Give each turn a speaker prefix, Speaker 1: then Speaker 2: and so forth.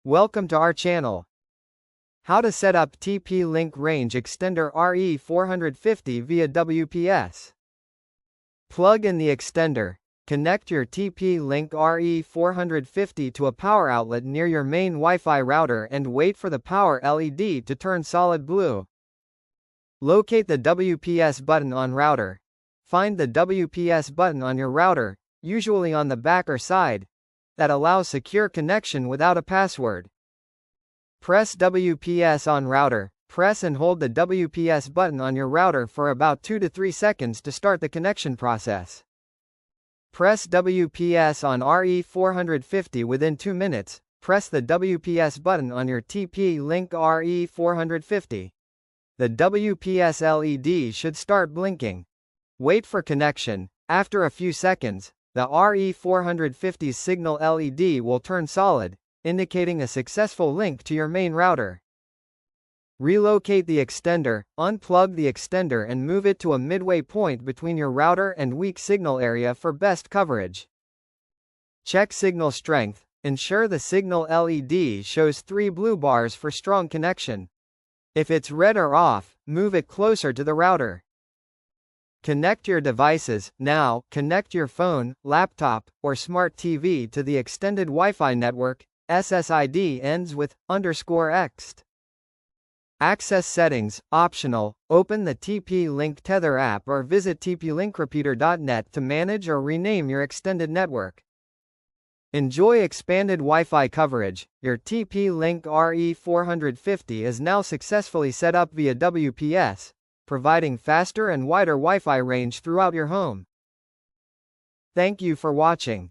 Speaker 1: Welcome to our channel. How to set up TP-Link Range Extender RE450 via WPS. Plug in the extender. Connect your TP-Link RE450 to a power outlet near your main Wi-Fi router and wait for the power LED to turn solid blue. Locate the WPS button on router. Find the WPS button on your router, usually on the back or side, that allows secure connection without a password. Press WPS on router. Press and hold the WPS button on your router for about 2 to 3 seconds to start the connection process. Press WPS on RE450 within 2 minutes. Press the WPS button on your TP-Link RE450. The WPS LED should start blinking. Wait for connection. After a few seconds, the RE450's signal LED will turn solid, indicating a successful link to your main router. Relocate the extender, unplug the extender and move it to a midway point between your router and weak signal area for best coverage. Check signal strength. Ensure the signal LED shows 3 blue bars for strong connection. If it's red or off, move it closer to the router. Connect your devices. Now, connect your phone, laptop, or smart TV to the extended Wi-Fi network. SSID ends with _ext. Access settings, optional. Open the TP-Link Tether app or visit TP-Linkrepeater.net to manage or rename your extended network. Enjoy expanded Wi-Fi coverage. Your TP-Link RE450 is now successfully set up via WPS, providing faster and wider Wi-Fi range throughout your home. Thank you for watching.